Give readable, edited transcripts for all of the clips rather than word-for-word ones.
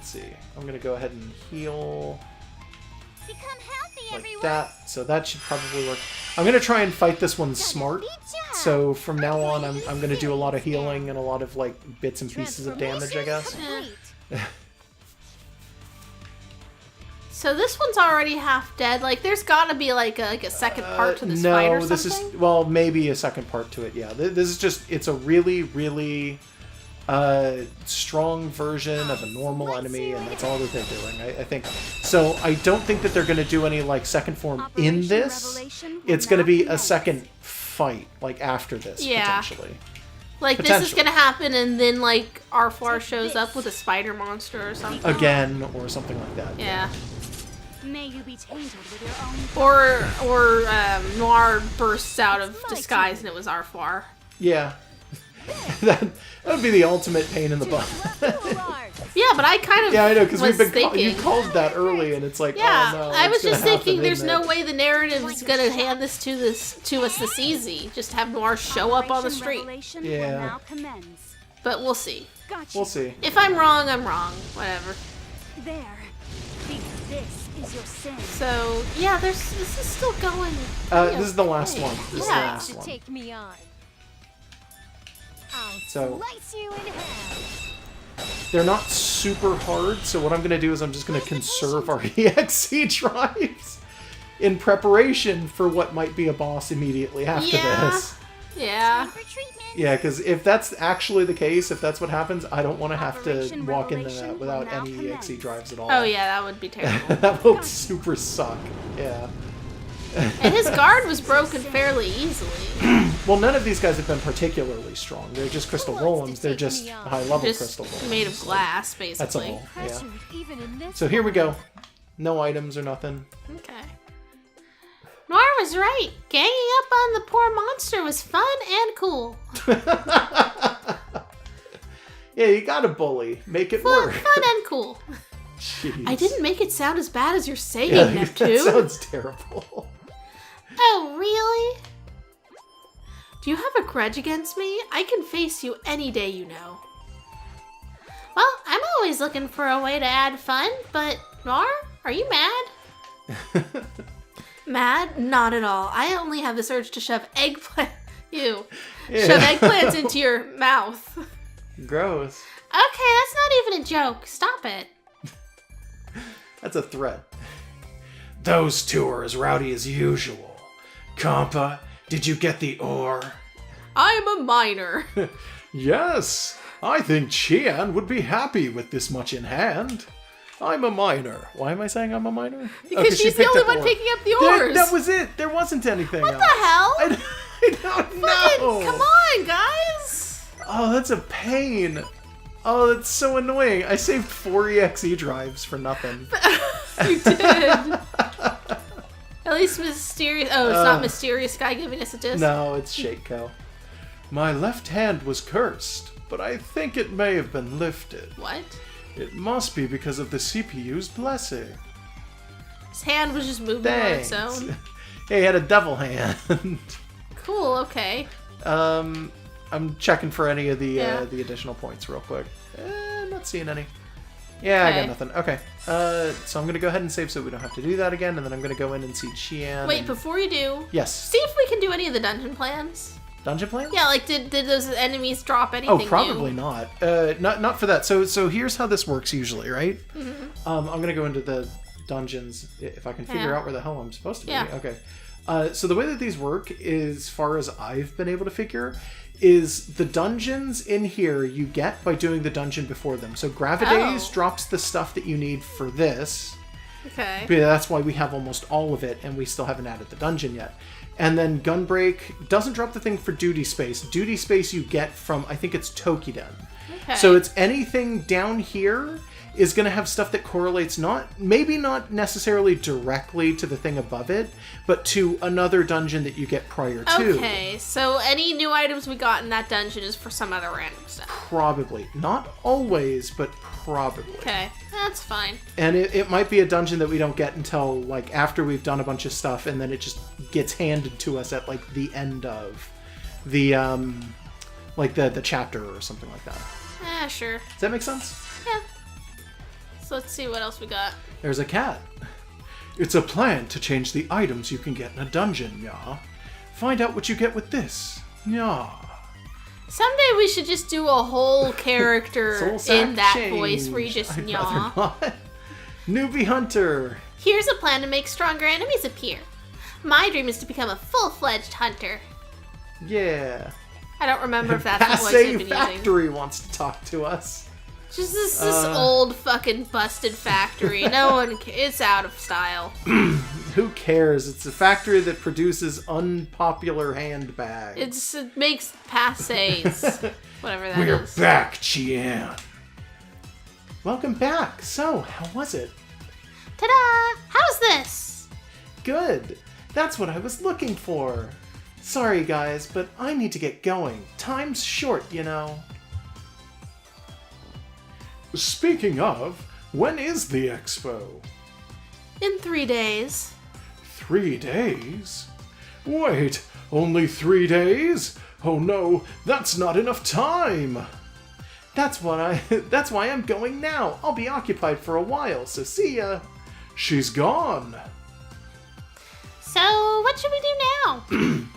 see. I'm going to go ahead and heal Become healthy, like everyone. that. So that should probably work. I'm going to try and fight this one smart. So from now on, I'm going to do a lot of healing and a lot of like bits and pieces of damage, I guess. So this one's already half dead. Like, there's got to be like a second part to this fight or something. No, this is, well, maybe a second part to it, yeah. This is just, it's a really, really strong version of a normal enemy, and that's all that they're doing, I think. So I don't think that they're going to do any, like, second form in this. It's going to be a second fight, like, after this, potentially. Like, this is going to happen, and then, like, Arflar shows up with a spider monster or something. Again, or something like that. Yeah. May you be tainted with your own Or Noir bursts out of disguise and it was Arflar. Yeah. that would be the ultimate pain in the butt. Yeah, but I kind of I know, because thinking. you called that early, and it's like, yeah, oh no. I was just thinking, there's no way the narrative is gonna hand this to us this easy. Just have Noir show up on the street. Yeah. But we'll see. We'll see. If I'm wrong, I'm wrong. Whatever. There. This is your sin. So yeah, this is still going. This is the last one. This is the Yeah. last one. Take me on. I'll So slice you in half. they're not super hard. So what I'm going to do is I'm just going to conserve our EXE drives in preparation for what might be a boss immediately after this. Yeah. For treatment. Yeah, because if that's actually the case, if that's what happens, I don't want to have to walk into that without any EXE drives at all. Oh yeah, that would be terrible. That will super suck. Yeah. And his guard was broken fairly easily. Well, none of these guys have been particularly strong. They're just crystal golems. They're just high-level Just crystal golems. made of glass, basically. That's all. Yeah. Pressured even in this So here we go. No items or nothing. Okay. Noir was right. Ganging up on the poor monster was fun and cool. Yeah, you gotta bully. Make it Fun, work. fun and cool. Jeez. I didn't make it sound as bad as you're saying, Yeah, Neptune. that sounds terrible. Oh, really? Do you have a grudge against me? I can face you any day, you know. Well, I'm always looking for a way to add fun, but Noir, are you mad? Mad? Not at all. I only have this urge to shove eggplant. Ew. Yeah. Shove eggplants into your mouth. Gross. Okay, that's not even a joke. Stop it. That's a threat. Those two are as rowdy as usual. Compa, did you get the ore? I'm a miner. Yes, I think Qian would be happy with this much in hand. I'm a miner. Why am I saying I'm a miner? Because she's the only one picking up the oars. That was it. There wasn't anything else. What the hell? I don't know. Fucking, come on, guys. Oh, that's a pain. Oh, that's so annoying. I saved 4 EXE drives for nothing. You did. At least mysterious. Oh, it's not mysterious guy giving us a disc. No, it's Shakeco. My left hand was cursed, but I think it may have been lifted. What? It must be because of the CPU's blessing. His hand was just moving Thanks. on its own. Hey, he had a devil hand. Cool. Okay. I'm checking for any of the Yeah. the additional points real quick. Not seeing any. Yeah, I Okay. got nothing. Okay. So I'm gonna go ahead and save so we don't have to do that again, and then I'm gonna go in and see Qian. Wait, and... before you do, Yes. see if we can do any of the dungeon plans. Dungeon plans? Yeah, like did those enemies drop anything? Oh, probably new? not. Not for that. So here's how this works usually, right? Mm-hmm. I'm gonna go into the dungeons if I can figure Yeah. out where the hell I'm supposed to be. Yeah. Okay. So the way that these work, as far as I've been able to figure, is the dungeons in here you get by doing the dungeon before them. So Gravidaze Oh. drops the stuff that you need for this. Okay. But that's why we have almost all of it, and we still haven't added the dungeon yet. And then Gunbreak doesn't drop the thing for Duty Space. Duty Space you get from, I think it's Tokiden. Okay. So it's anything down here is going to have stuff that correlates maybe not necessarily directly to the thing above it, but to another dungeon that you get prior to. Okay, so any new items we got in that dungeon is for some other random stuff. Probably. Not always, but probably. Okay, that's fine. And it might be a dungeon that we don't get until, like, after we've done a bunch of stuff, and then it just gets handed to us at, like, the end of the, like, the chapter or something like that. Sure. Does that make sense? Yeah. So let's see what else we got. There's a cat. It's a plan to change the items you can get in a dungeon, yeah. Find out what you get with this, yeah. Someday we should just do a whole character in that change. voice where you just yaw. Newbie hunter. Here's a plan to make stronger enemies appear. My dream is to become a full-fledged hunter. Yeah. I don't remember if that's the voice I've been Factory using. wants to talk to us. Just this old fucking busted factory. No one it's out of style. Who cares? It's a factory that produces unpopular handbags. It makes passes. Whatever that is. We're back, Chian. Welcome back. So, how was it? Ta-da! How's this? Good. That's what I was looking for. Sorry, guys, but I need to get going. Time's short, you know. Speaking of, when is the expo? In 3 days. 3 days? Wait, only 3 days? Oh no, that's not enough time! That's why I'm going now. I'll be occupied for a while, so see ya. She's gone. So, what should we do now?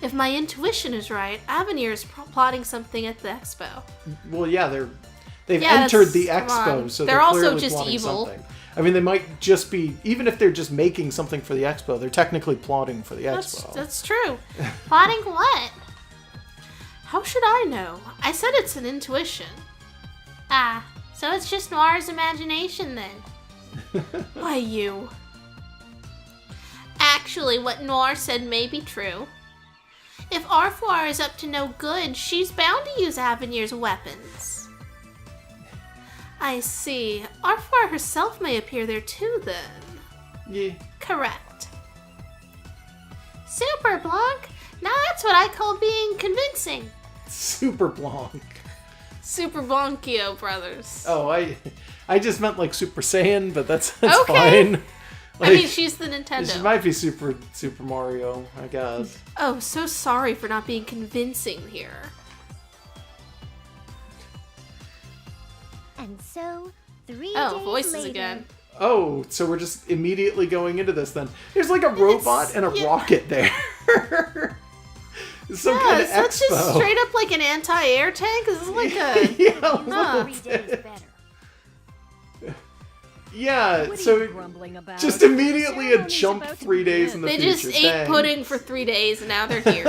If my intuition is right, Avenir is plotting something at the expo. Well, yeah, they've entered the expo, so they're also clearly just plotting evil. something. I mean, they might just be, even if they're just making something for the expo, they're technically plotting for the expo. That's true. Plotting what? How should I know? I said it's an intuition. Ah, so it's just Noir's imagination then. Why you? Actually, what Noir said may be true. If Arfoire is up to no good, she's bound to use Avenir's weapons. I see. Arfoire herself may appear there too, then. Yeah. Correct. Super, Blanc! Now that's what I call being convincing. Super Blanc. Super Blankio brothers. Oh, I just meant like Super Saiyan, but that's okay. fine. I mean, she's the Nintendo. She might be Super Mario, I guess. Oh, so sorry for not being convincing here. And so, 3 days voices later. again. Oh, so we're just immediately going into this then. There's like a robot and a rocket there. Some kind of that's expo. just straight up like an anti-air tank? This is like a... Yeah, a little 3 days bit. better. Yeah, What are so you grumbling about? just immediately a Ceremony's jump about to 3 days in the They future. just ate Dang. pudding for 3 days and now they're here.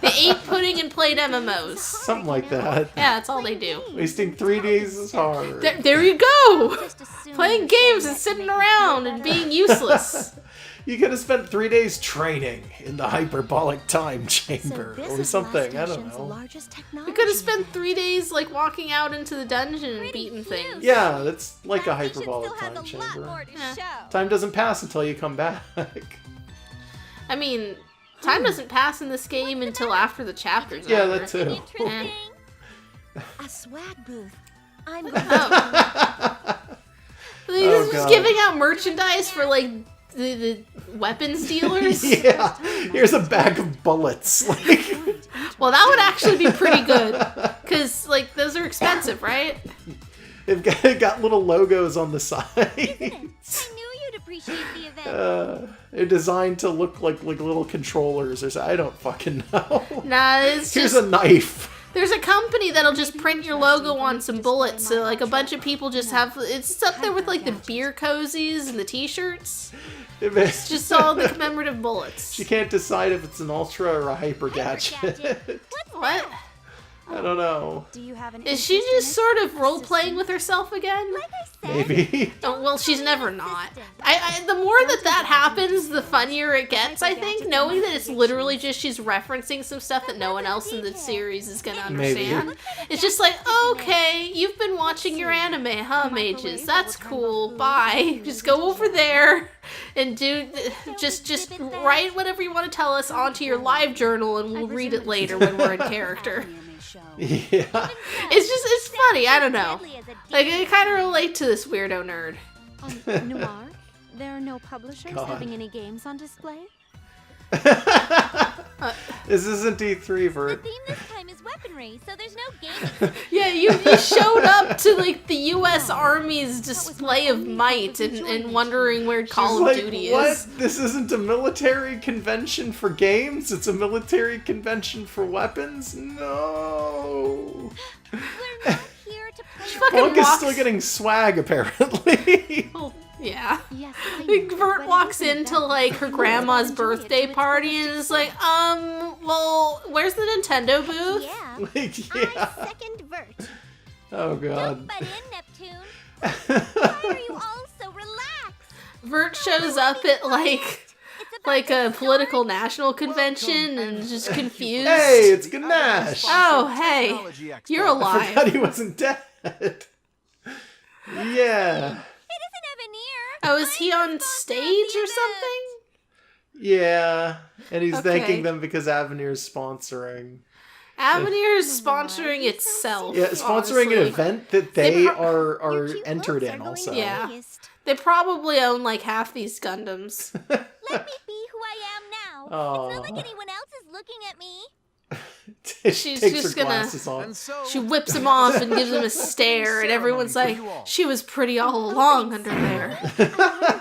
They ate pudding and played MMOs. Something like that. Yeah, that's all they do. Wasting 3 days is hard. There you go! Just assume Playing they're games and saying sitting that makes around you and better. being useless. You could have spent 3 days training in the hyperbolic time So chamber this or is something. I Last don't Station's know. largest technology We could have spent lab. 3 days like walking out into the dungeon and beating things. Yeah, that's like a Last Station hyperbolic still has time a lot chamber. more to Yeah. show. Time doesn't pass until you come back. I mean, time doesn't pass in this game until after the chapter's Yeah, over. that too. Interesting. A swag booth. I'm going Oh. He's Oh, just God. giving out merchandise for like the weapons dealers. Yeah, here's a bag of bullets. Like, Well, that would actually be pretty good. Because, like, those are expensive, right? they've got little logos on the side. I knew you'd appreciate the event. They're designed to look like little controllers or something. I don't fucking know. Nah, it's Here's just... a knife. There's a company that'll just print your logo on some bullets. So, like, a bunch of people just have... It's up there with, like, the beer cozies and the t-shirts. It's Just all the commemorative bullets. She can't decide if it's an ultra or a hyper gadget. What? I don't know. Do you have an Is she interest in just it? sort of role-playing with herself again? Like I said, Maybe. Oh, well, she's never not. The more that happens, the funnier it gets, I think, knowing that it's literally just she's referencing some stuff that no one else in the series is gonna Maybe. understand. It's just like, okay, you've been watching your anime, huh, mages? That's cool, bye. Just go over there and just write whatever you want to tell us onto your live journal and we'll read it later when we're in character. Yeah. It's funny, I don't know. Like, I kind of relate to this weirdo nerd. Noir, there are no publishers God. having any games on display? This isn't D3, The Vert. theme this time is weaponry. weaponry, so there's no game. Yeah, you showed up to like the U.S. Army's display of might and wondering where Call of Duty what? is. This isn't a military convention for games, it's a military convention for weapons? No. We're not here to play. Fucking Blanc is walks- still getting swag, apparently. Well, yeah. Yes, Like, Vert walks into like her grandma's birthday party and is like, well, where's the Nintendo booth? Yeah. Like, yeah. I second Vert. Oh, Don't God. butt in, Neptune. Why are you all so relaxed? Vert shows up at like a political national convention and is just confused. Hey, it's Ganesh! Oh, hey, you're I alive. forgot he wasn't dead. Yeah. It isn't Avenir. Oh, is he on stage or something? Yeah. And he's Okay. thanking them because Avenir's sponsoring. Avenir's sponsoring itself. Yeah, sponsoring honestly. an event that they They are Your cute entered looks in are going also. Yeah. waste. They probably own like half these Gundams. Let me be who I am now. Aw. It's not like anyone else is looking at me. She's Takes just her gonna- glasses off. She whips him off and gives him a stare, and everyone's like, she was pretty all along under there. I wonder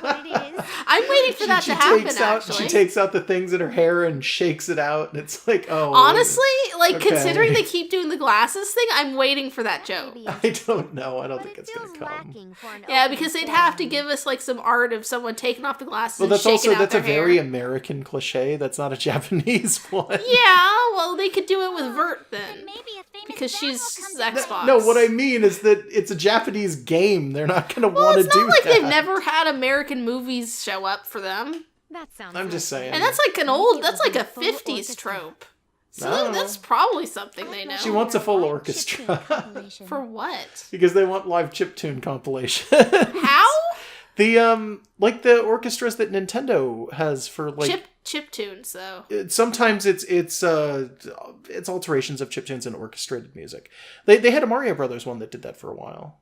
what it is. I'm waiting for that to happen, She actually. takes out the things in her hair and shakes it out, and it's like, oh. Honestly, like, Okay. considering they keep doing the glasses thing, I'm waiting for that joke. Maybe I don't know. I don't but think it it's gonna feels come. lacking for an Yeah, open because they'd have to forum. give us, like, some art of someone taking off the glasses Well, and that's shaking also out that's a their very hair. American cliche. That's not a Japanese one. Yeah, well, they could do it with Vert then. Maybe a famous Because band she's will come to Xbox. No, what I mean is that it's a Japanese game. They're not gonna Well, want to it's do not like that. they've never had American movies show up for them. That sounds I'm just saying. And that's like that's like a 50s trope. So No. that's probably something they know. She wants a full orchestra. For what? Because they want live chiptune compilation. How? The like the orchestras that Nintendo has for like Chip tunes, though. sometimes it's alterations of chiptunes and orchestrated music. They had a Mario Brothers one that did that for a while.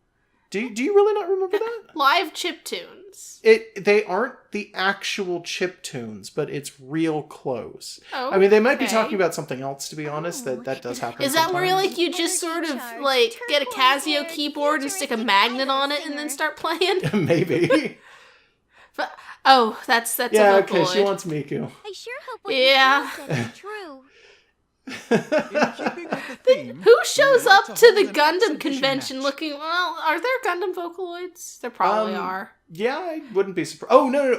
Do you really not remember that? Live chip tunes. They aren't the actual chip tunes, but it's real close. Oh, I mean, they might be okay. talking about something else, to be honest. That does happen. Is that where sometimes. like you just sort of like get a Casio keyboard and stick a magnet on it and then start playing? Maybe? But, oh, that's Yeah. a Okay. Vocaloid. She wants Miku. I sure hope what Yeah. you said is true. In keeping with the theme, Who shows we up like to hold the an Gundam exhibition convention match. looking? Well, are there Gundam Vocaloids? There probably are. Yeah, I wouldn't be surprised. Oh no,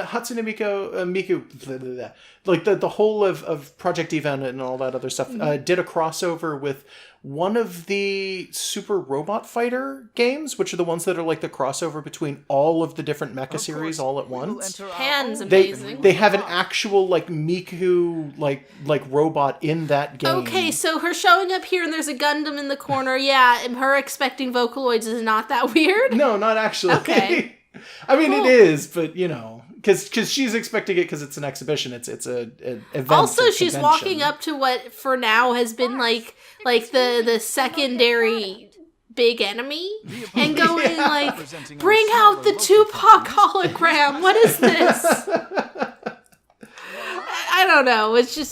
Hatsune Miku, blah, blah, blah. Like the whole of Project Even and all that other stuff did a crossover with one of the Super Robot Fighter games, which are the ones that are like the crossover between all of the different mecha series all at We will once. enter our Pan's own amazing. They have an actual like Miku like robot in that game. Okay, so her showing up here and there's a Gundam in the corner, yeah, and her expecting Vocaloids is not that weird? No, not actually. Okay. I mean, Cool. it is, but you know, because she's expecting it because it's an exhibition. It's an event. Also, a she's convention. walking up to what for now has been like the secondary big enemy and going like, Representing our bring out the smaller Tupac local hologram. What is this? I don't know. It's just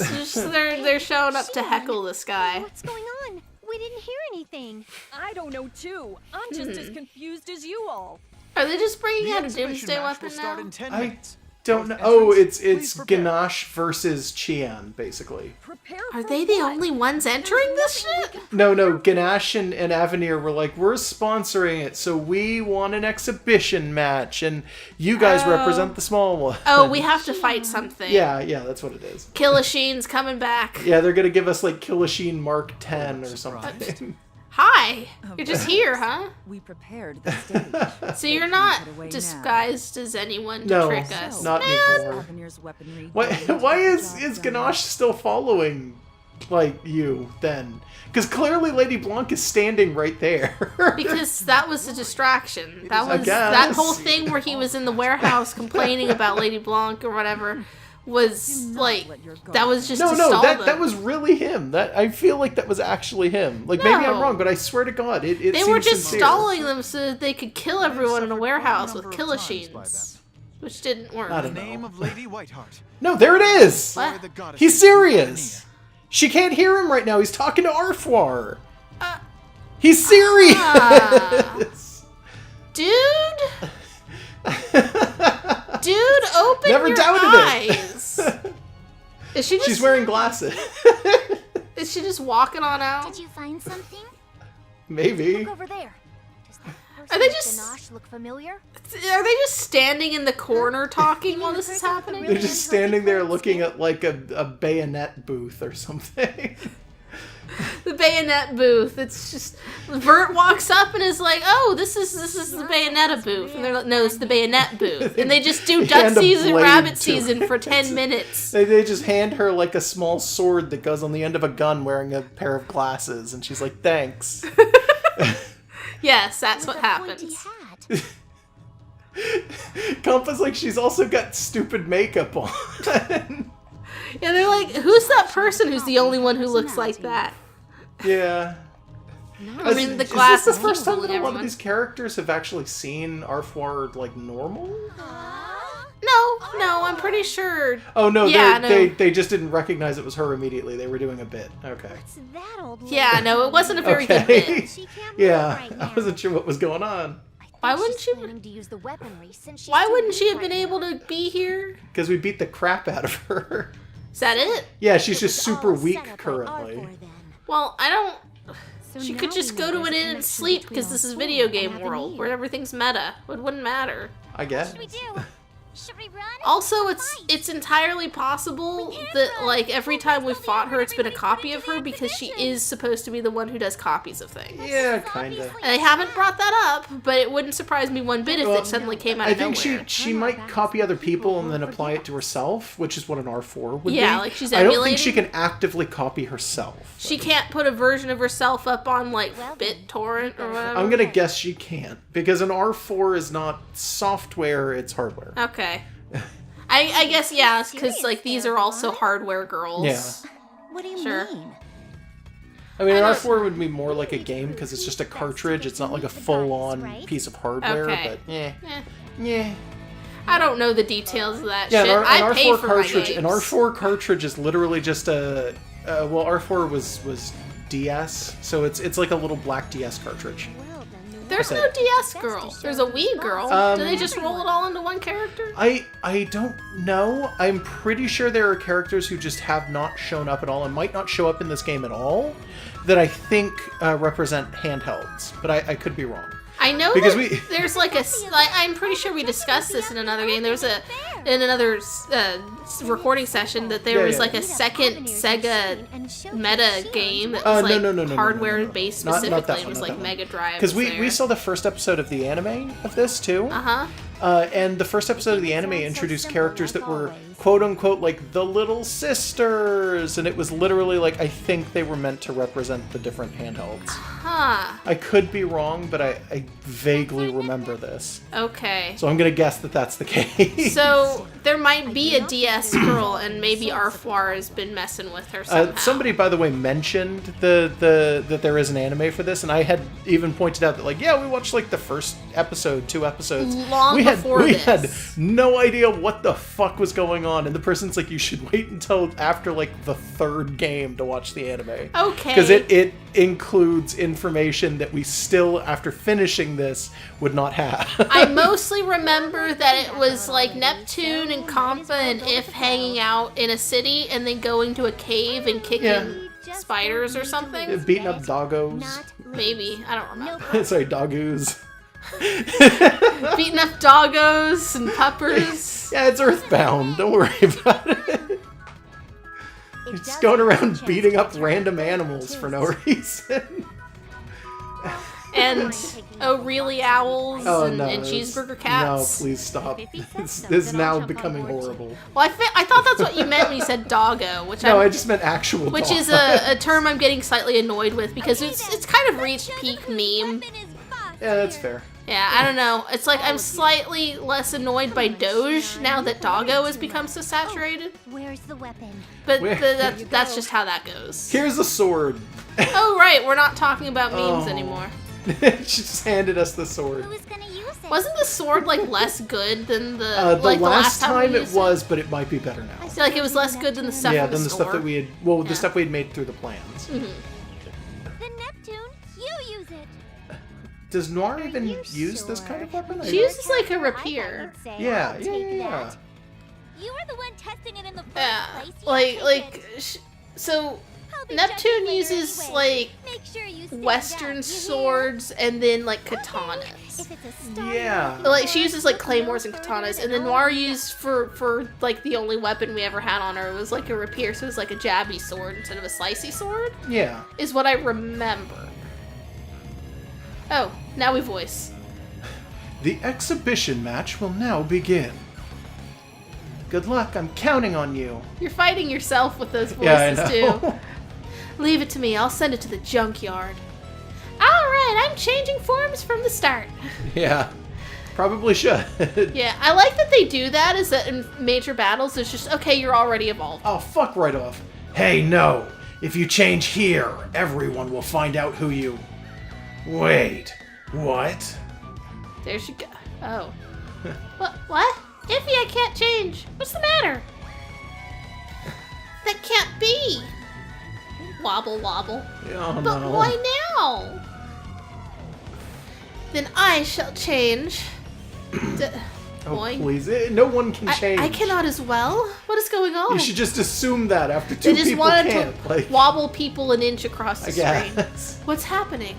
they're showing up to heckle this guy. What's going on? We didn't hear anything. I don't know too. I'm just as confused as you all. Are they just bringing The out a exhibition doomsday match will weapon start now? in 10 I minutes. don't know. Both Oh, entrants, it's please prepare. Ganache versus Qian, basically. Prepare Are for they the what? only ones entering this shit? No, Ganache and Avenir were like, we're sponsoring it, so we want an exhibition match, and you guys Oh. represent the small one. Oh, we have to fight something. Yeah, that's what it is. Killashine's coming back. Yeah, they're gonna give us like Killashine Mark 10 or something. Hi, you're just here, huh? We prepared the stage. So you're not disguised as anyone to No, trick us. not Man, anymore. Avenir's weaponry. Why is Ganache still following like you then? Because clearly Lady Blanc is standing right there. because that was a distraction. That I was guess. that whole thing where he was in the warehouse complaining about Lady Blanc or whatever was like that was just to no, stall that them. was really him. That I feel like that was actually him. Like maybe I'm No. wrong, but I swear to God, it They seems were just sincere. stalling them so that they could kill everyone in a warehouse with number of times by Killashines, which didn't work. I The don't know. name of Lady Whiteheart. No, there it is. What? The goddess He's of serious. She can't hear him right now. He's talking to Arfwar. He's serious. Dude. Dude, open Never your doubted eyes. Is she just? She's wearing glasses. Is she just walking on out? Did you find something? Maybe. Look over there. Does that Are they person just- with Ganache look familiar? Are they just standing in the corner talking while this is happening? They're just standing there looking at like a bayonet booth or something. The bayonet booth. It's just Vert walks up and is like, "Oh, this is the Bayonetta booth," and they're like, "No, it's the bayonet booth." And they just do duck Hand a season, blade rabbit to season it. for 10 minutes. They just hand her like a small sword that goes on the end of a gun wearing a pair of glasses, and she's like, "Thanks." Yes, that's what With a pointy happens. hat. Compa's like, she's also got stupid makeup on. Yeah, they're like, "Who's that person who's the only one who looks like that?" Yeah. I mean, the Is glasses this the first keep time that a lot of everyone. these characters have actually seen Arfwar like normal? No, I'm pretty sure. Oh no, Yeah, no. they just didn't recognize it was her immediately. They were doing a bit. Okay. It's that old lady. Yeah, no, it wasn't a very good Okay. bit. She can't move Yeah, right I now. wasn't sure what was going on. I think Why wouldn't she's she- planning to use the weaponry since she's Why too wouldn't she weak have been right able now. to be here? Because we beat the crap out of her. Is that it? Yeah, she's It was just super all weak set up by currently. Arthur then. Well, I don't. So She now could just we go know to there's an a inn and connection sleep between because this is Arthur video and game world Avenir. where everything's meta. It wouldn't matter. I guess. What should we do? Should we run? Also, it's entirely possible that like every time we fought her, it's been a copy of her because she is supposed to be the one who does copies of things. Yeah, kinda. And they haven't brought that up, but it wouldn't surprise me one bit if Well, it suddenly came out I of think nowhere. she might copy other people and then apply it to herself, which is what an R4 would be. Yeah, like she's I don't think she emulating. can actively copy herself. She can't put a version of herself up on like BitTorrent or whatever. I'm gonna guess she can't because an R4 is not software; it's hardware. Okay. I guess yeah, because like these are also hardware girls. Yeah. What do you Sure. mean? I mean, an I don't- R4 would be more like a game because it's just a cartridge. It's not like a full-on piece of hardware. Okay. But yeah, Eh, yeah. I don't know the details of that Yeah, shit. an I pay R4 for cartridge. my An games. R4 cartridge is literally just a. Well, R4 was DS, so it's like a little black DS cartridge. Well, then the There's What's no that? DS girl. There's a Wii girl. Do they just roll it all into one character? I don't know. I'm pretty sure there are characters who just have not shown up at all and might not show up in this game at all that I think represent handhelds, but I could be wrong. I know Because that there's like I'm pretty sure we discussed this in another game. There was in another recording session that there Yeah, was yeah. like a second Sega meta game that was like no, hardware based Not that specifically. one, It was not like that one. Mega Drive. Because we saw the first episode of the anime of this too. Uh-huh. And the first episode of the anime introduced characters that were quote unquote like the little sisters, and it was literally like I think they were meant to represent the different handhelds. Huh. I could be wrong, but I vaguely remember this, Okay. so I'm gonna guess that that's the case. So there might be a DS girl, and maybe Arfwar has been messing with her somehow. Somebody, by the way, mentioned that there is an anime for this, and I had even pointed out that like, yeah, we watched like the first episode, 2 episodes. Long before we this. had no idea what the fuck was going on, and the person's like, you should wait until after like the 3rd game to watch the anime. Okay. Because it includes information that we still, after finishing this, would not have. I mostly remember that it was like Neptune and Compa and If hanging out in a city and then going to a cave and kicking spiders or something. Beating up doggos. Maybe. I don't remember. Sorry, doggoos. Beating up doggos and puppers. Yeah, it's Earthbound. Don't worry about it. You're just going around beating up random animals for no reason. And really owls Oh, and, no. and cheeseburger cats. No, please stop. This is now becoming horrible. Well, I thought that's what you meant when you said doggo, which No, I just meant actual which dog. is a term I'm getting slightly annoyed with because it's kind of reached peak meme. Yeah, that's fair. Yeah, I don't know. It's like I'm slightly less annoyed by Doge now that doggo has become so saturated. Where's the weapon? But Where- that's just how that goes. Here's a sword. Oh right, we're not talking about memes Oh. anymore. She just handed us the sword. Who's gonna use it? Wasn't the sword, like, less good than the last time we it used was, but it might be better now. I feel like it was less good than the stuff Yeah, in the than the store. stuff that we had. Well, the stuff we had made through the plans. The Neptune, you use it. Does Noir even you use this sure? kind of weapon? She uses, like, a rapier. Yeah, I'll yeah, take yeah. that. You were the one testing it in the first Yeah, place. You take it. so I'll be Neptune judging later uses, anyway. like, Make sure you stand Western up, you hear? swords and then, like, katanas. If it's a star, Yeah. But, like, she uses, like, claymores and katanas, and then Noir used for, like, the only weapon we ever had on her was, like, a rapier, so it was, like, a jabby sword instead of a slicey sword, Yeah. is what I remember. Oh, now we voice. The exhibition match will now begin. Good luck, I'm counting on you. You're fighting yourself with those voices, Yeah, I know. too. Leave it to me, I'll send it to the junkyard. Alright, I'm changing forms from the start. Yeah. Probably should. Yeah, I like that they do that, is that in major battles, it's just, okay, you're already evolved. Oh, fuck right off. Hey, no. If you change here, everyone will find out who you... Wait. What? There she go. Oh. What? Iffy, I can't change. What's the matter? That can't be. Wobble, wobble. Oh, But no. why now? Then I shall change. Oh, Boing. please. No one can change. I cannot as well? What is going on? You should just assume that after They two just people wanted can't. to Like, wobble people an inch across the I screen. guess. What's happening?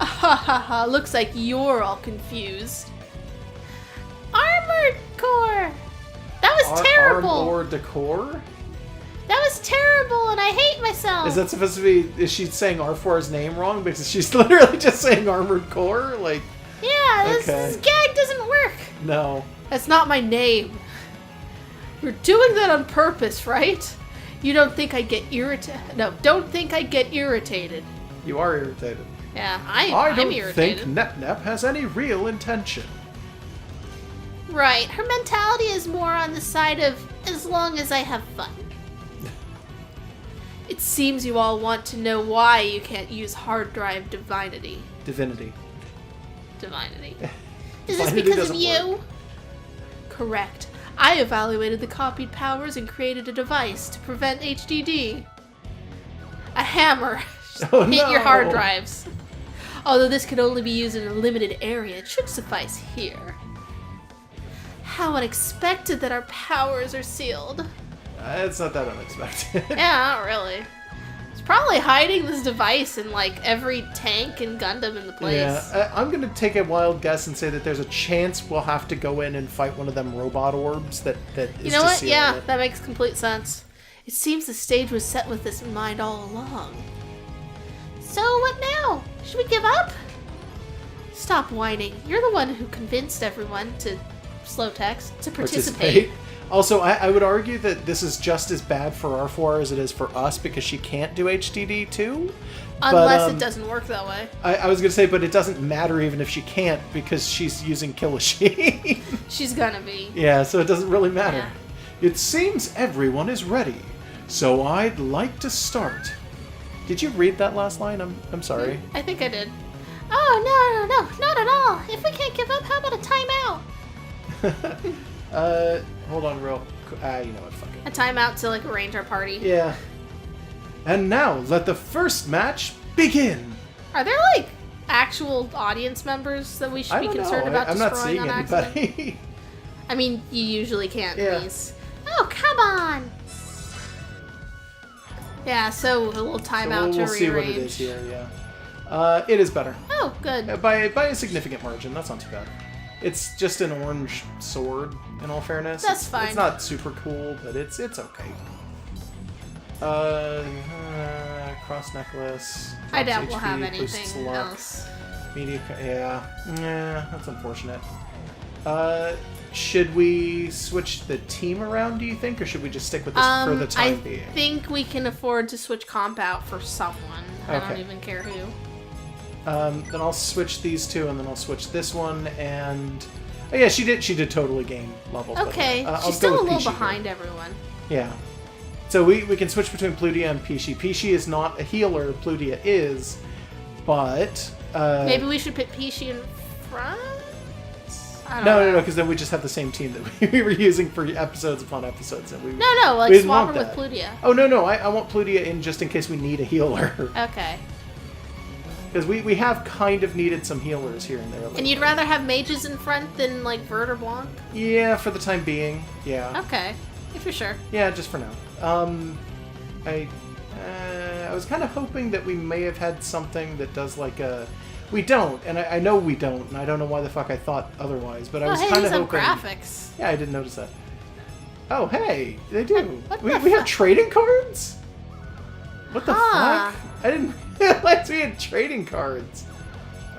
Ah, ha ha ha, looks like you're all confused. Armored Core! That was terrible! Arm or decor? That was terrible and I hate myself! Is that supposed to be... Is she saying R4's name wrong? Because she's literally just saying Armored Core? Like, Yeah, this Okay. gag doesn't work! no. That's not my name. You're doing that on purpose, right? You don't think I get irritated? No, don't think I get irritated. You are irritated. Yeah, I I'm don't irritated. think Nep has any real intention. Right, her mentality is more on the side of as long as I have fun. It seems you all want to know why you can't use hard drive divinity. Divinity. Divinity. Is this Divinity because of doesn't you? work. Correct. I evaluated the copied powers and created a device to prevent HDD. A hammer. Oh, Hit your hard no. drives. Although this can only be used in a limited area, it should suffice here. How unexpected that our powers are sealed. It's not that unexpected. Yeah, not really. It's probably hiding this device in like every tank and Gundam in the place. Yeah, I'm gonna take a wild guess and say that there's a chance we'll have to go in and fight one of them robot orbs that is You know to what? seal Yeah, it. that makes complete sense. It seems the stage was set with this in mind all along. So what now? Should we give up? Stop whining. You're the one who convinced everyone to slow text to participate. Also, I would argue that this is just as bad for R4 as it is for us because she can't do HDD too. Unless it doesn't work that way. I was going to say, but it doesn't matter even if she can't because she's using Killasheen. She's gonna be. Yeah, so it doesn't really matter. Yeah. It seems everyone is ready, so I'd like to start. Did you read that last line? I'm sorry. I think I did. Oh, no, not at all. If we can't give up, how about a timeout? Hold on real quick. You know what, fuck it. A timeout to like arrange our party. Yeah. And now, let the first match begin! Are there like actual audience members that we should I be don't concerned know. about I'm not destroying seeing on accident? anybody. I mean, you usually can't in Yeah. these. Oh, come on! Yeah, so a little timeout we'll to see rearrange. what it is here, yeah. It is better. Oh, good. By a significant margin, that's not too bad. It's just an orange sword, in all fairness. That's It's fine. not super cool, but it's okay. Cross necklace. I drops doubt we'll have HP, boosts anything luck, else. Media, yeah, that's unfortunate. Should we switch the team around, do you think, or should we just stick with this for the time being? I think we can afford to switch comp out for someone. I don't Okay. even care who. Then I'll switch these two, and then I'll switch this one, and... Oh yeah, she did totally gain level. but, Okay, I'll she's go still a with little Pishi here. behind everyone. Yeah. So we can switch between Plutia and Pishi. Pishi is not a healer, Plutia is, but... Maybe we should put Pishi in front? I don't No, know. because then we just have the same team that we were using for episodes upon episodes. And we No, like we didn't swap want her with that. Plutia. Oh, no, I want Plutia in just in case we need a healer. Okay. Because we have kind of needed some healers here and there. And you'd rather have mages in front than, like, Vert or Blanc? Yeah, for the time being, yeah. Okay, if you're sure. Yeah, just for now. I was kind of hoping that we may have had something that does like a... We don't, and I know we don't, and I don't know why the fuck I thought otherwise, but I was hey, kind of these hoping... have graphics. Yeah, I didn't notice that. Oh, hey, they do. What We the have fuck? trading cards? What the Huh. fuck? I didn't realize we had trading cards.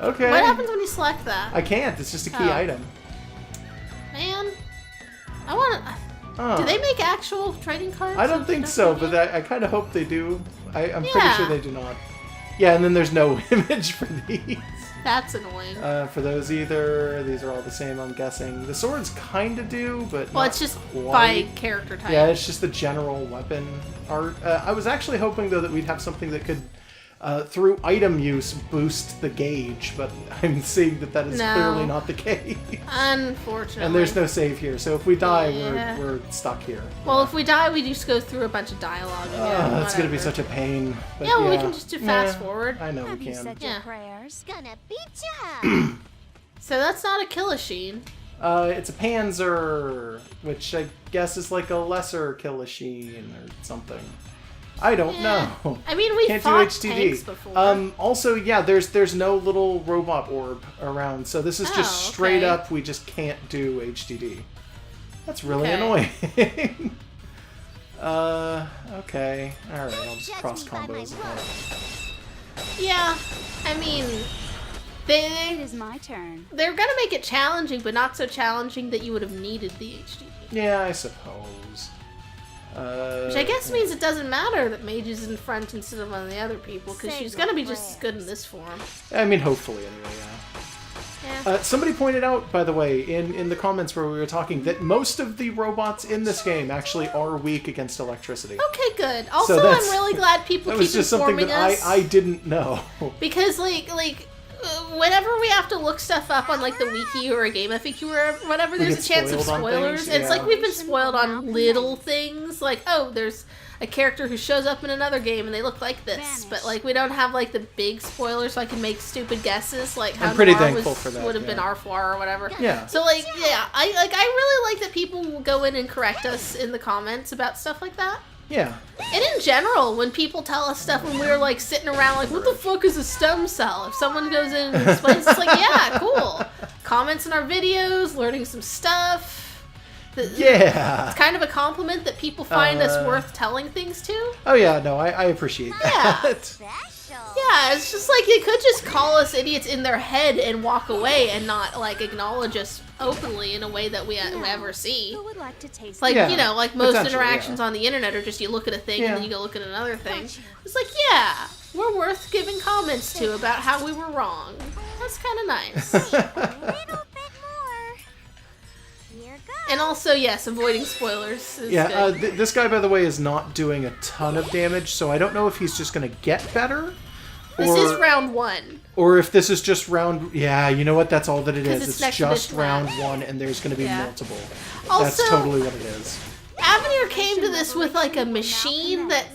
Okay. What happens when you select that? I can't, it's just a key Oh. item. Man, I want to... Huh. Do they make actual trading cards? I don't of think Stuff so, Like but that? I kind of hope they do. I'm pretty Yeah. sure they do not. Yeah, and then there's no image for these. That's annoying. For those either, these are all the same, I'm guessing. The swords kind of do, but Well, not it's just by quite. character type. Yeah, it's just the general weapon art. I was actually hoping, though, that we'd have something that could, through item use, boost the gauge, but I'm seeing that is No. clearly not the case. Unfortunately. And there's no save here, so if we die, Yeah. we're stuck here. Well, if we die, we just go through a bunch of dialogue again. That's gonna be whatever. such a pain. But Yeah, well, we can just do fast forward. I know Have we you can. said your Yeah. prayers? Gonna beat ya! So that's not a Killasheen. It's a Panzer, which I guess is like a lesser Killasheen or something. I don't Yeah. know. I mean, we Can't do fought HDD. tanks before. Also, yeah, there's no little robot orb around, so this is just Oh, straight okay. up. We just can't do HDD. That's really Okay. annoying. Okay. All right. I'll just cross combos. Yeah, I mean, It they is my turn. they're gonna make it challenging, but not so challenging that you would have needed the HDD. Yeah, I suppose. Which I guess means it doesn't matter that Mage is in front instead of one of the other people, because Save she's your gonna be just as good in prayers. this form. I mean, hopefully, anyway. Yeah. Yeah. Somebody pointed out, by the way, in the comments where we were talking, that most of the robots in this game actually are weak against electricity. Okay, good. Also, that's- I'm really glad people That keep was just something informing that us. I didn't know. Because, whenever we have to look stuff up on, like, the wiki or a game FAQ or whatever, We there's a get chance of spoiled on spoilers. things, It's yeah. like we've been spoiled on little things. Like, oh, there's a character who shows up in another game and they look like this. But, like, we don't have, like, the big spoilers so I can make stupid guesses. Like, how I'm pretty Noir thankful for that, would have been yeah. Arfoir or whatever. Yeah. So, like, yeah, I really like that people will go in and correct us in the comments about stuff like that. Yeah. And in general, when people tell us stuff when we're like sitting around like, what the fuck is a stem cell? If someone goes in and explains, it's like, yeah, cool. Comments in our videos, learning some stuff. Yeah. It's kind of a compliment that people find us worth telling things to. Oh, yeah, no, I appreciate that. Yeah, it's just like they could just call us idiots in their head and walk away and not like acknowledge us openly in a way that we ever see. Who would like to taste Like, Yeah, you know, like most potentially, interactions yeah. on the internet are just you look at a thing Yeah. and then you go look at another thing. It's like, yeah, we're worth giving comments to about how we were wrong. That's kind of nice. a little bit more? Here goes. And also, yes, avoiding spoilers is Yeah, good. this guy, by the way, is not doing a ton of damage, so I don't know if he's just going to get better. This is round 1. Or if this is just round... Yeah, you know what? That's all that it 'Cause is. it's It's next to just this round map. 1, and there's going to be Yeah. multiple. Also, That's totally what it is. Avenir came to this with like a machine that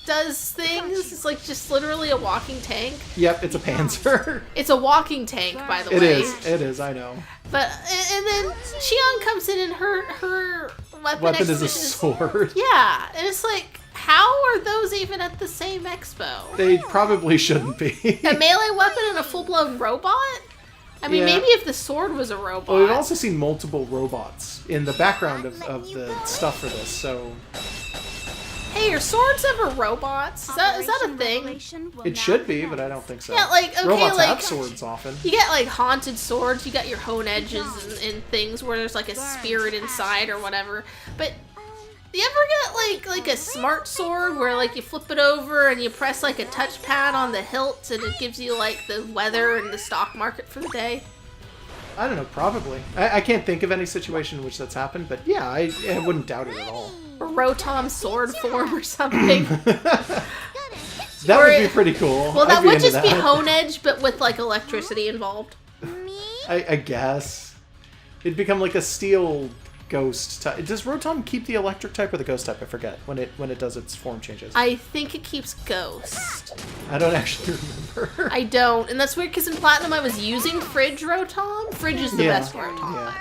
does things. It's like just literally a walking tank. Yep, it's a Panzer. It's a walking tank, by the It way. is, I know. But and then Xion comes in and her weapon Weapon is a exhibition sword. Yeah, and it's like, how are those even at the same expo? They probably shouldn't be. A melee weapon and a full-blown robot? I mean, Yeah. maybe if the sword was a robot. Well, we've also seen multiple robots in the background of the stuff for this, so... Hey, are swords ever robots? Is that a thing? It should be, but I don't think so. Yeah, like, okay, Robots like- have swords often. You get like haunted swords, you got your hone edges and things where there's like a spirit inside or whatever. But you ever get like a smart sword where like you flip it over and you press like a touchpad on the hilt and it gives you like the weather and the stock market for the day? I don't know, probably. I can't think of any situation in which that's happened, but yeah, I wouldn't doubt it at all. Or Rotom sword form or something. That Or would be it- pretty cool. Well, I'd that be would into just be that. hone edge, but with like electricity involved. Me? I guess. It'd become like a steel ghost type. Does Rotom keep the electric type or the ghost type? I forget when it does its form changes. I think it keeps ghost. I don't actually remember. I don't, and that's weird because in Platinum I was using Fridge Rotom. Fridge is the best Rotom, by the way.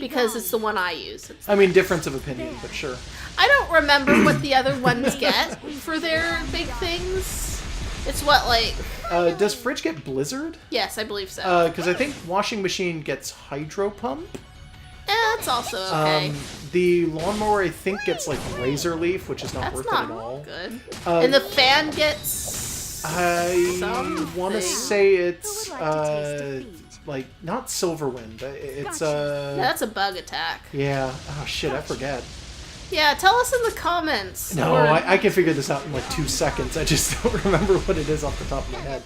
Because it's the one I use. I mean, difference of opinion, but sure. I don't remember what the other ones get for their big things. It's what, like... does Fridge get Blizzard? Yes, I believe so. Because I think Washing Machine gets Hydro Pump. That's also okay. The Lawnmower, I think, gets, like, Razor Leaf, which is not worth it at all. Good. And the fan gets... I want to say it's, like, not Silverwind. It's, Yeah, that's a bug attack. Yeah. Oh, shit, I forget. Yeah, tell us in the comments. No, I can figure this out in, like, 2 seconds. I just don't remember what it is off the top of my head.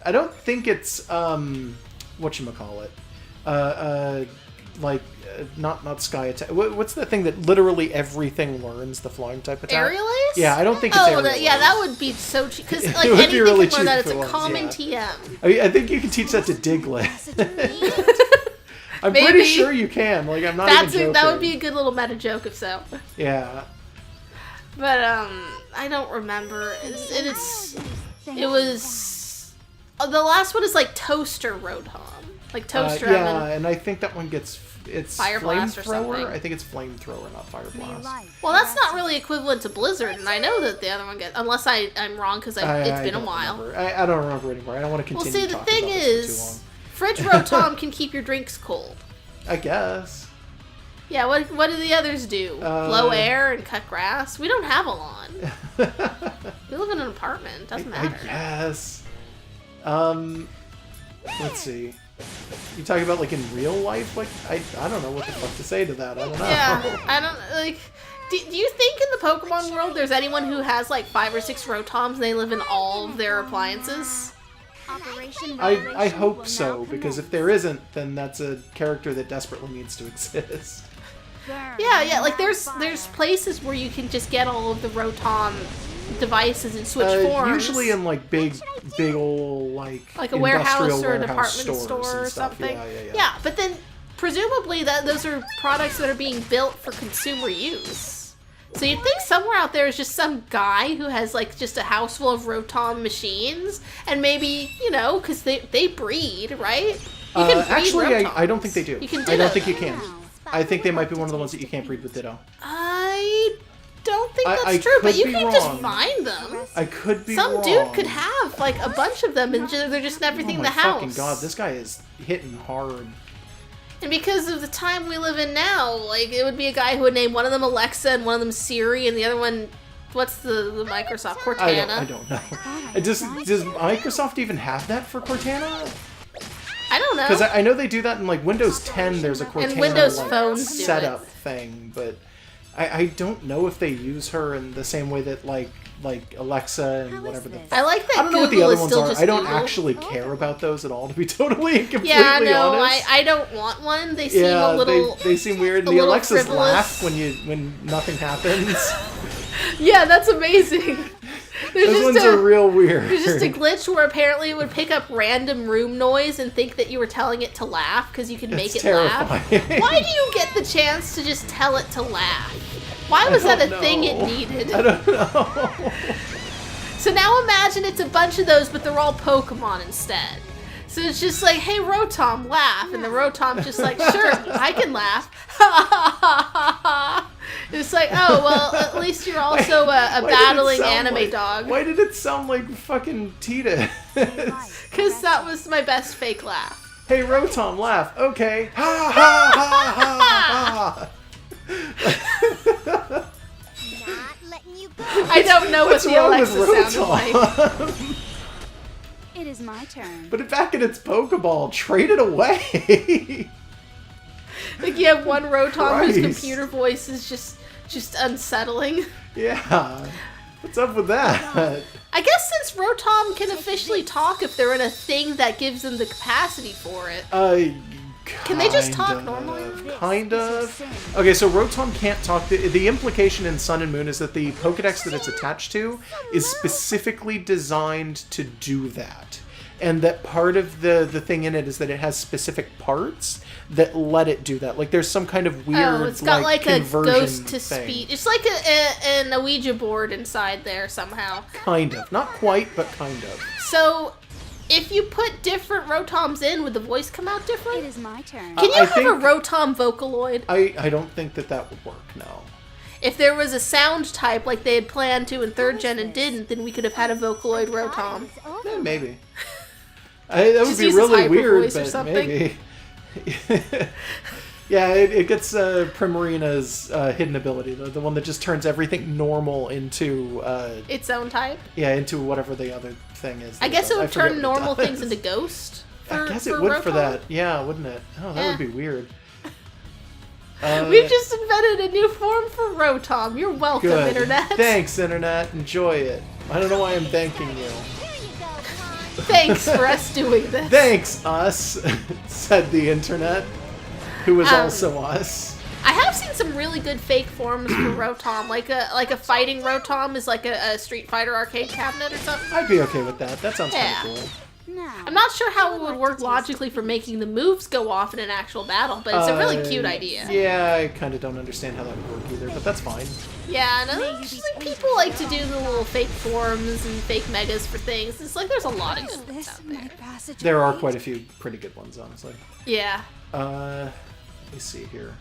I don't think it's, whatchamacallit. Like, not Sky Attack. What's the thing that literally everything learns, the flying type attack? Aerial Ace? Yeah, I don't think it's Aerial Ace. Yeah, that would be so cheap. Because, like, would be anything really can learn that, cheap it's a for common once, TM. I think you can teach that to Diglett. I'm Maybe. pretty sure you can. Like, I'm not even joking. That would be a good little meta joke if so. Yeah. But, I don't remember. It was... the last one is, like, Toaster Rotom. Like, Toaster yeah, and I think that one gets... It's Fire Blast or something. I think it's Flamethrower, not Fire Blast. Well, that's not really equivalent to Blizzard, and I know that the other one gets... Unless I'm wrong, because it's been a while. I don't remember anymore. I don't want to continue talking about this for too long. Well, see, the thing is... Fridge Rotom can keep your drinks cold. I guess. Yeah, what do the others do? Blow air and cut grass? We don't have a lawn. We live in an apartment. Doesn't matter. I guess. Let's see. You talking about, like, in real life? Like, I don't know what the fuck to say to that. I don't know. Yeah, I don't, like... Do you think in the Pokemon world there's anyone who has, like, 5 or 6 Rotoms and they live in all of their appliances? I hope so, because if there isn't, then that's a character that desperately needs to exist. Yeah, like there's places where you can just get all of the Rotom devices and switch forms. Usually in like big old like a warehouse or a department stores store or something. Yeah, but then presumably those are products that are being built for consumer use. So you'd think somewhere out there is just some guy who has, like, just a house full of Rotom machines, and maybe, you know, because they breed, right? You can breed actually, Rotoms. I don't think they do. You can I don't think you can. I think they might be one of the ones that you can't breed with Ditto. I don't think that's true, but you can just find them. I could be wrong. Some dude could have, like, a bunch of them, and they're just in everything in the house. Oh my fucking god, this guy is hitting hard. And because of the time we live in now, like, it would be a guy who would name one of them Alexa and one of them Siri, and the other one, what's the Microsoft? Cortana? I don't know. Does Microsoft even have that for Cortana? I don't know. Because I know they do that in, like, Windows 10, there's a Cortana and Windows like, phones setup thing, but I don't know if they use her in the same way that, like Alexa and whatever the... I like that. I don't know Google what the other ones are. I don't Google. actually care about those at all, to be totally and completely Yeah, honest. I don't want one. They seem a little... They seem weird. The Alexas frivolous. Laugh when nothing happens. Yeah, that's amazing. Those ones are real weird. There's just a glitch where apparently it would pick up random room noise and think that you were telling it to laugh because you could make it terrifying. Laugh. Why do you get the chance to just tell it to laugh? Why was that a thing it needed? I don't know. So now imagine it's a bunch of those, but they're all Pokemon instead. So it's just like, hey, Rotom, laugh. And the Rotom's just like, sure, I can laugh. It's like, oh, well, at least you're also a battling anime dog. Why did it sound like fucking Tita? Because that was my best fake laugh. Hey, Rotom, laugh. Okay. Ha ha ha ha ha. Not letting you go. I don't know what the Alexa sounded like. It is my turn. Put it back in its Pokeball. Trade it away. Like you have one Rotom whose computer voice is just unsettling. Yeah. What's up with that? I guess since Rotom can officially talk if they're in a thing that gives them the capacity for it. Can they just talk normally? Kind of. Okay, so Rotom can't talk. The implication in Sun and Moon is that the Pokedex that it's attached to is specifically designed to do that. and that part of the thing in it is that it has specific parts that let it do that. Like there's some kind of weird it's got like a conversion ghost to thing. speech. It's like an Ouija board inside there somehow. Kind of. Not quite, but kind of. So, if you put different Rotoms in, would the voice come out different? It is my turn. Can you I have think- a Rotom Vocaloid? I don't think that would work, no. If there was a sound type like they had planned to in 3rd gen and didn't, then we could have had a Vocaloid Rotom. Yeah, maybe. That would Just be use his really hyper weird, voice or but something. maybe. Yeah, it gets Primarina's hidden ability, the one that just turns everything normal into Its own type? into whatever the other thing is. I guess it would forget turn what normal does. things into ghost. I guess it would for Rotom? that. Yeah, wouldn't it? Oh, that would be weird. We've just invented a new form for Rotom. You're welcome, Good. Internet. Thanks, Internet. Enjoy it. I don't know why I'm thanking you. Thanks for us doing this. Thanks, us, said the Internet, who is also us. I have seen some really good fake forms for Rotom, like a fighting Rotom is like a Street Fighter arcade cabinet or something. I'd be okay with that. That sounds Yeah. kind of cool. Now, I'm not sure how it would work logically for making the moves go off in an actual battle, but it's a really cute idea. Yeah, I kind of don't understand how that would work either, but that's fine. Yeah, no, it's just like people like to do the little fake forms and fake megas for things. It's like there's a lot of good ones this out there. my passage. There are quite a few pretty good ones, honestly. Yeah. Let me see here.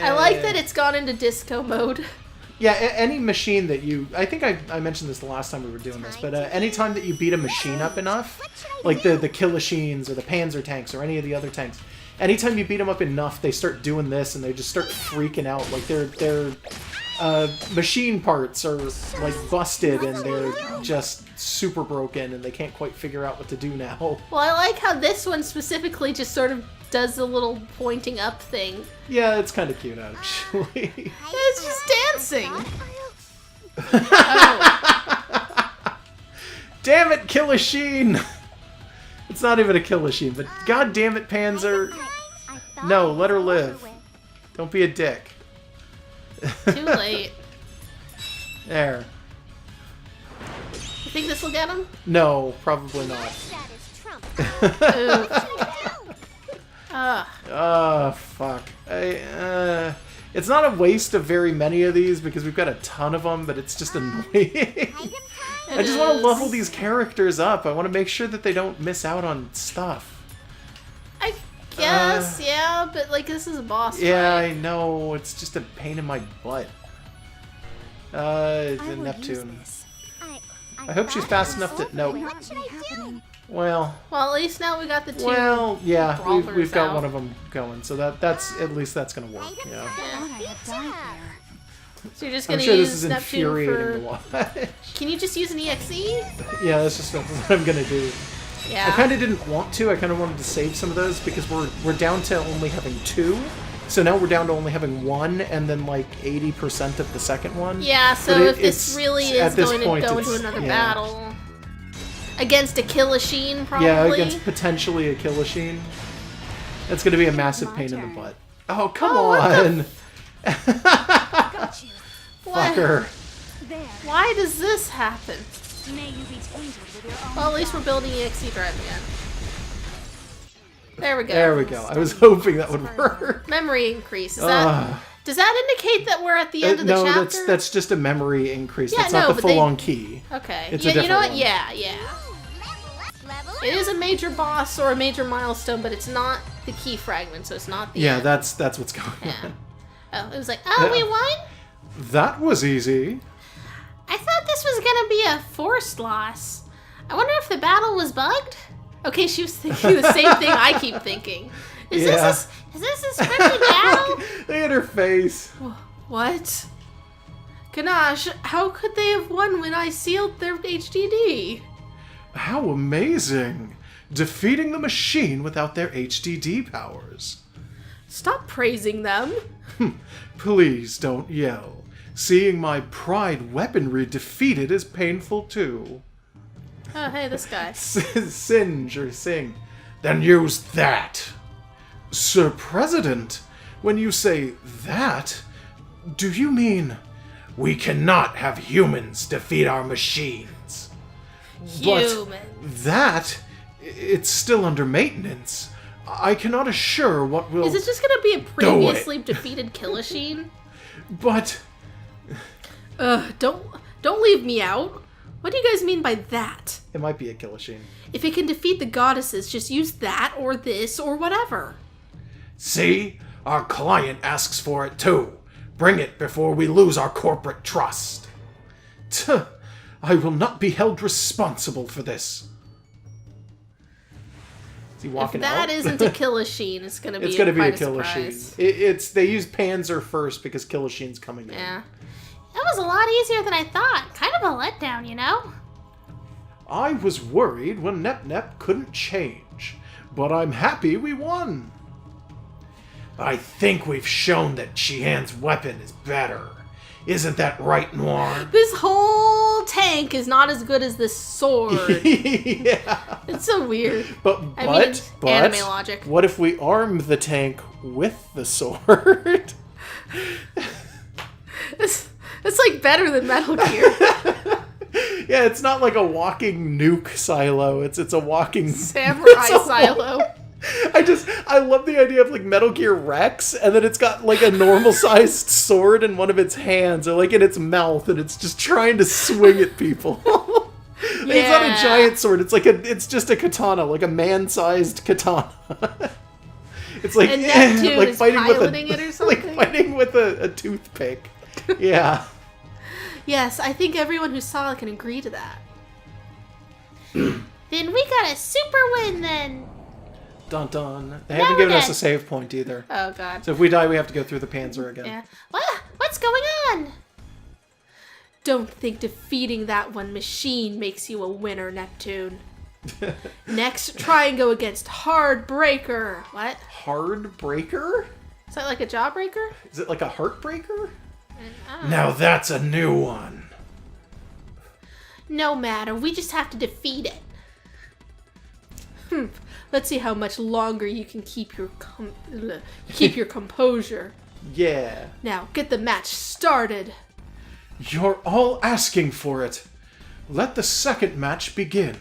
I like that it's gone into disco mode. Yeah, any machine that you... I think I mentioned this the last time we were doing this, but anytime that you beat a machine up enough, like the Killashines or the Panzer tanks or any of the other tanks, anytime you beat them up enough, they start doing this and they just start freaking out. Like their machine parts are like busted and they're just super broken and they can't quite figure out what to do now. Well, I like how this one specifically just sort of does the little pointing up thing. Yeah, it's kind of cute, actually. It's just dancing. Damn it, Killashine! It's not even a Killashine, but god damn it, Panzer. No, let her live. Don't be a dick. Too late. There. You think this will get him? No, probably not. Ooh. Ugh. Oh, fuck. It's not a waste of very many of these because we've got a ton of them, but it's just annoying. I just want to level these characters up. I want to make sure that they don't miss out on stuff. I guess, yeah, but like this is a boss Yeah, fight. I know. It's just a pain in my butt. The Neptune. I hope she's fast enough to... No. Well, Well, at least now we got the two. well, yeah, brawlers we've got out. one of them going, so that's at least that's gonna work. Yeah, So you're just I'm gonna sure this use is Neptune infuriating for... to watch. Can you just use an EXE? Yeah, that's just what I'm gonna do. Yeah. I kind of didn't want to. I kind of wanted to save some of those because we're down to only having 2. So now we're down to only having 1, and then like 80% of the second one. Yeah, so But if this it's- really at is this going point, to go it's- into another yeah. battle against a Killashine, probably. Yeah, against potentially a Killashine. That's gonna be a massive My pain in turn. the butt. Oh, come what the on! Got you. What? Fucker. There. Why does this happen? May you be tainted with your own. Well, at least we're building EXE drive again. There we go. There we go. I was hoping that would work. Memory increase. Is that? Does that indicate that we're at the end of the No, chapter? that's just a memory increase. Yeah, that's no, not the but they- full-on key. Okay. It's a Yeah, you know what? different one. Yeah. It is a major boss or a major milestone, but it's not the key fragment, so it's not the Yeah, end. that's what's going Yeah. on. Oh, it was like, oh, Yeah. we won? That was easy. I thought this was gonna be a forced loss. I wonder if the battle was bugged? Okay, she was thinking the same thing I keep thinking. Is Yeah. this a scripted battle? Look at her face. What? Ganache, how could they have won when I sealed their HDD? How amazing. Defeating the machine without their HDD powers. Stop praising them. Please don't yell. Seeing my pride weaponry defeated is painful too. Oh, hey, this guy. Singe or sing. Then use that. Sir President, when you say that, do you mean we cannot have humans defeat our machines? Human. It's still under maintenance. I cannot assure what will... Is it just gonna be a previously defeated Killasheen? But... Don't leave me out. What do you guys mean by that? It might be a Killasheen. If it can defeat the goddesses, just use that or this or whatever. See? Our client asks for it too. Bring it before we lose our corporate trust. Tuh. I will not be held responsible for this. Is he walking if that out? isn't a Killasheen, it's gonna be It's gonna be a Killasheen. Killasheen. They use Panzer first because Killasheen's coming in. Yeah. That was a lot easier than I thought. Kind of a letdown, you know? I was worried when Nep couldn't change, but I'm happy we won. I think we've shown that Shihan's weapon is better. Isn't that right, Noir? This whole tank is not as good as this sword. Yeah. It's so weird. But anime logic. What if we arm the tank with the sword? It's like better than Metal Gear. Yeah, it's not like a walking nuke silo. It's a walking samurai silo. I love the idea of like Metal Gear Rex, and then it's got like a normal sized sword in one of its hands, or like in its mouth, and it's just trying to swing at people. Like, it's not a giant sword. It's just a katana, like a man-sized katana. It's like and Neptune like is fighting piloting it or something. Like fighting with a toothpick. Yeah. Yes, I think everyone who saw it can agree to that. Then we got a super win then. Dun dun. They haven't given us a save point either. Oh god. So if we die, we have to go through the Panzer again. Yeah. What's going on? Don't think defeating that one machine makes you a winner, Neptune. Next, try and go against Hardbreaker. What? Hardbreaker? Is that like a jawbreaker? Is it like a heartbreaker? Now that's a new one. No matter, we just have to defeat it. Let's see how much longer you can keep your composure. Yeah. Now, get the match started. You're all asking for it. Let the second match begin.